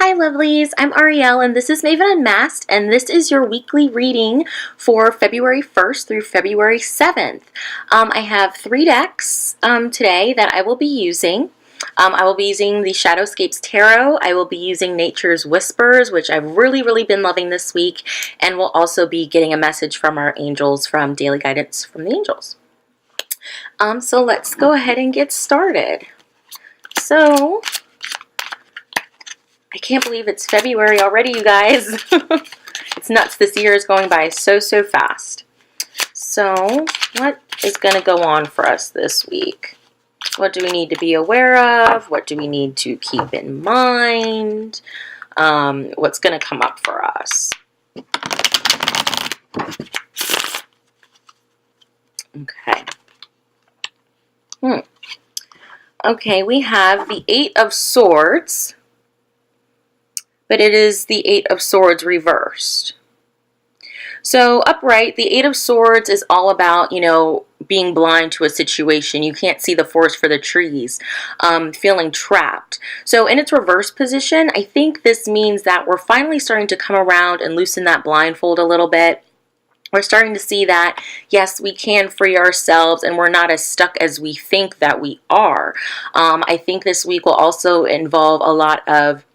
Hi lovelies, I'm Ariel and this is Maven Unmasked and this is your weekly reading for February 1st through February 7th. I have 3 decks today that I will be using. I will be using the Shadowscapes Tarot. I will be using Nature's Whispers, which I've really been loving this week, and we'll also be getting a message from our angels from Daily Guidance from the Angels. So let's go ahead and get started. So I can't believe it's February already, you guys. It's nuts. This year is going by so fast. So what is going to go on for us this week? What do we need to be aware of? What do we need to keep in mind? What's going to come up for us? Okay. Okay, we have the 8 of Swords. But it is the 8 of Swords reversed. So upright, the 8 of Swords is all about, being blind to a situation. You can't see the forest for the trees, feeling trapped. So in its reverse position, I think this means that we're finally starting to come around and loosen that blindfold a little bit. We're starting to see that, yes, we can free ourselves and we're not as stuck as we think that we are. I think this week will also involve a lot of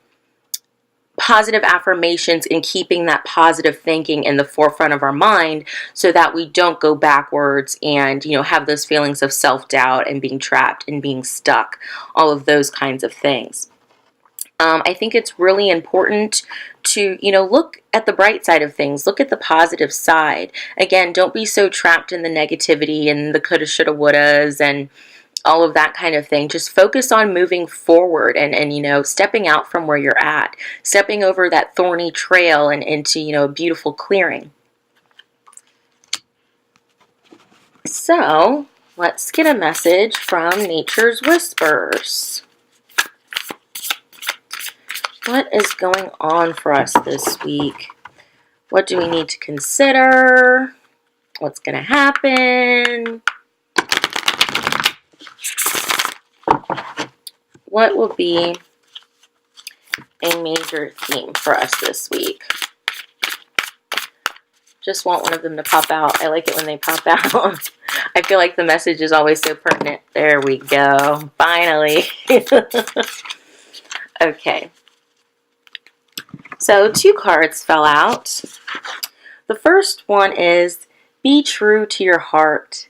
positive affirmations and keeping that positive thinking in the forefront of our mind so that we don't go backwards and, have those feelings of self-doubt and being trapped and being stuck, all of those kinds of things. I think it's really important to, look at the bright side of things. Look at the positive side. Again, don't be so trapped in the negativity and the coulda, shoulda, wouldas and all of that kind of thing. Just focus on moving forward and stepping out from where you're at, stepping over that thorny trail and into, a beautiful clearing. So let's get a message from Nature's Whispers. What is going on for us this week? What do we need to consider? What's going to happen? What will be a major theme for us this week? Just want one of them to pop out. I like it when they pop out. I feel like the message is always so pertinent. There we go. Finally. Okay. So 2 cards fell out. The first one is be true to your heart.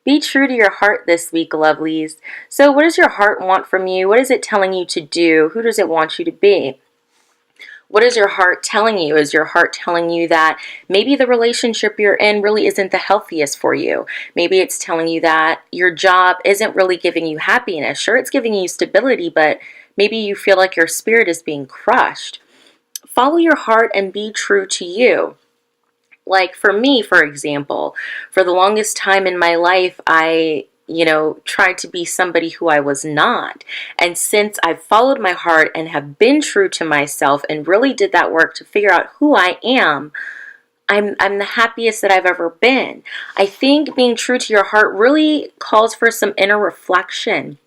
Be true to your heart this week, lovelies. So what does your heart want from you? What is it telling you to do? Who does it want you to be? What is your heart telling you? Is your heart telling you that maybe the relationship you're in really isn't the healthiest for you? Maybe it's telling you that your job isn't really giving you happiness. Sure, it's giving you stability, but maybe you feel like your spirit is being crushed. Follow your heart and be true to you. Like for me, for example, for the longest time in my life, I, tried to be somebody who I was not. And since I've followed my heart and have been true to myself and really did that work to figure out who I am, I'm the happiest that I've ever been. I think being true to your heart really calls for some inner reflection.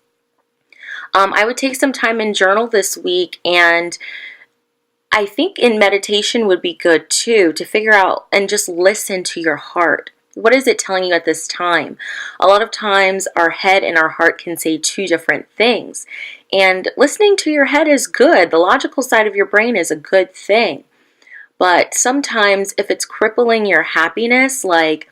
I would take some time and journal this week, and I think in meditation would be good too, to figure out and just listen to your heart. What is it telling you at this time? A lot of times our head and our heart can say 2 different things. And listening to your head is good. The logical side of your brain is a good thing. But sometimes if it's crippling your happiness, like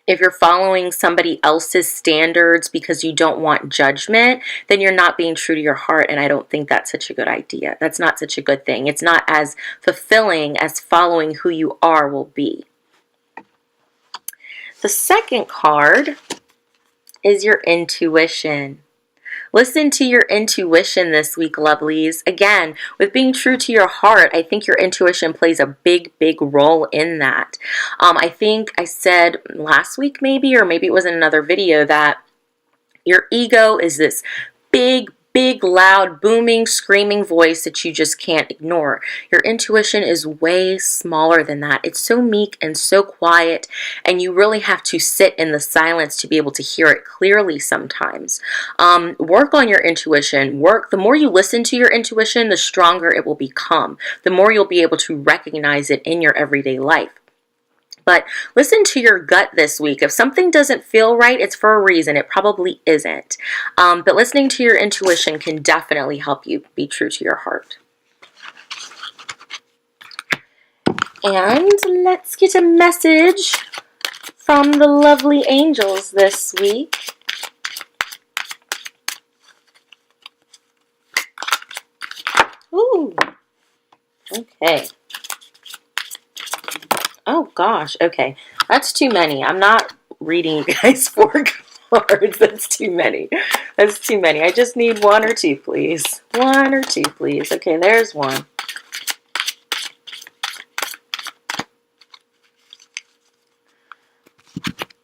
if you're following somebody else's standards because you don't want judgment, then you're not being true to your heart, and I don't think that's such a good idea. That's not such a good thing. It's not as fulfilling as following who you are will be. The second card is your intuition. Listen to your intuition this week, lovelies. Again, with being true to your heart, I think your intuition plays a big role in that. I think I said last week maybe, or maybe it was in another video, that your ego is this big big, loud, booming, screaming voice that you just can't ignore. Your intuition is way smaller than that. It's so meek and so quiet, and you really have to sit in the silence to be able to hear it clearly sometimes. Work on your intuition. The more you listen to your intuition, the stronger it will become. The more you'll be able to recognize it in your everyday life. But listen to your gut this week. If something doesn't feel right, it's for a reason. It probably isn't. But listening to your intuition can definitely help you be true to your heart. And let's get a message from the lovely angels this week. Ooh. Okay. Oh gosh, okay. That's too many. I'm not reading you guys 4 cards. That's too many. That's too many. I just need 1 or 2, please. 1 or 2, please. Okay, there's 1.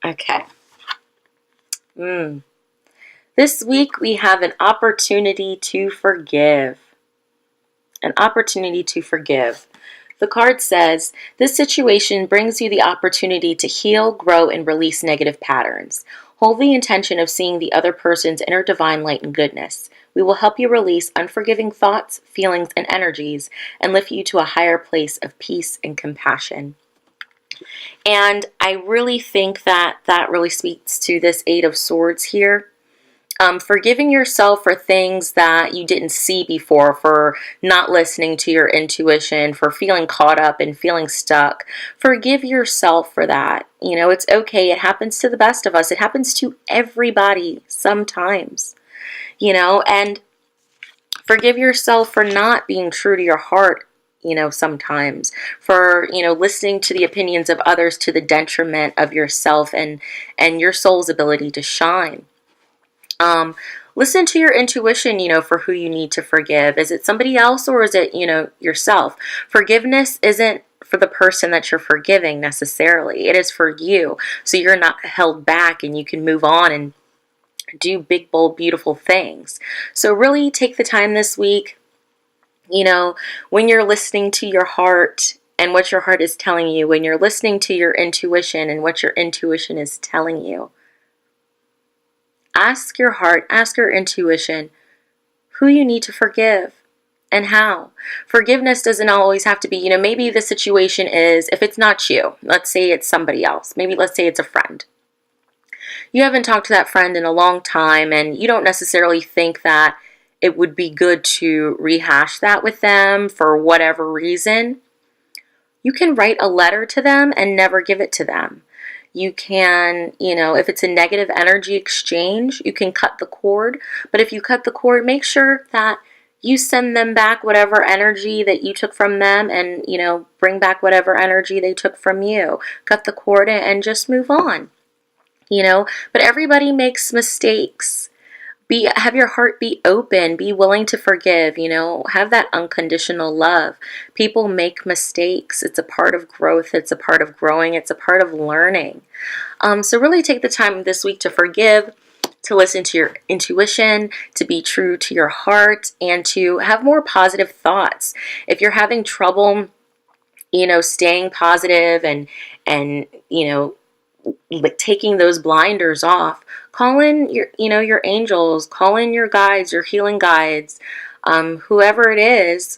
Okay. This week we have an opportunity to forgive. An opportunity to forgive. The card says, this situation brings you the opportunity to heal, grow, and release negative patterns. Hold the intention of seeing the other person's inner divine light and goodness. We will help you release unforgiving thoughts, feelings, and energies, and lift you to a higher place of peace and compassion. And I really think that really speaks to this 8 of Swords here. Forgiving yourself for things that you didn't see before, for not listening to your intuition, for feeling caught up and feeling stuck. Forgive yourself for that. You know, it's okay. It happens to the best of us. It happens to everybody sometimes, you know, and forgive yourself for not being true to your heart, you know, sometimes, for, you know, listening to the opinions of others to the detriment of yourself and your soul's ability to shine. Listen to your intuition, you know, for who you need to forgive. Is it somebody else, or is it, you know, yourself? Forgiveness isn't for the person that you're forgiving necessarily. It is for you. So you're not held back and you can move on and do big, bold, beautiful things. So really take the time this week, you know, when you're listening to your heart and what your heart is telling you, when you're listening to your intuition and what your intuition is telling you. Ask your heart, ask your intuition who you need to forgive and how. Forgiveness doesn't always have to be, you know, maybe the situation is, if it's not you, let's say it's somebody else. Maybe let's say it's a friend. You haven't talked to that friend in a long time and you don't necessarily think that it would be good to rehash that with them for whatever reason. You can write a letter to them and never give it to them. You can, you know, if it's a negative energy exchange, you can cut the cord. But if you cut the cord, make sure that you send them back whatever energy that you took from them and, you know, bring back whatever energy they took from you. Cut the cord and just move on, you know. But everybody makes mistakes. Have your heart be open, be willing to forgive, you know, have that unconditional love. People make mistakes. It's a part of growth. It's a part of growing. It's a part of learning. So really take the time this week to forgive, to listen to your intuition, to be true to your heart, and to have more positive thoughts. If you're having trouble, you know, staying positive and you know, like taking those blinders off, call in your, you know, your angels, call in your guides, your healing guides, whoever it is,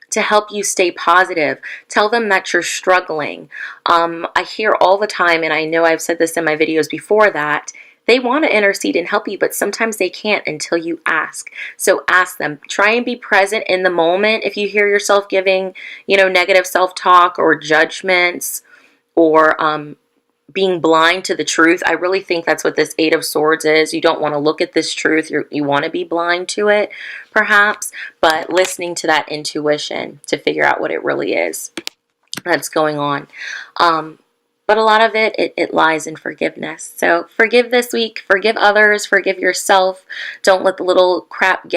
to help you stay positive. Tell them that you're struggling. I hear all the time, and I know I've said this in my videos before, that they want to intercede and help you, but sometimes they can't until you ask. So ask them. Try and be present in the moment. If you hear yourself giving, you know, negative self-talk or judgments or being blind to the truth. I really think that's what this 8 of Swords is. You don't want to look at this truth. You want to be blind to it, perhaps, but listening to that intuition to figure out what it really is that's going on. But a lot of it lies in forgiveness. So forgive this week. Forgive others. Forgive yourself. Don't let the little crap get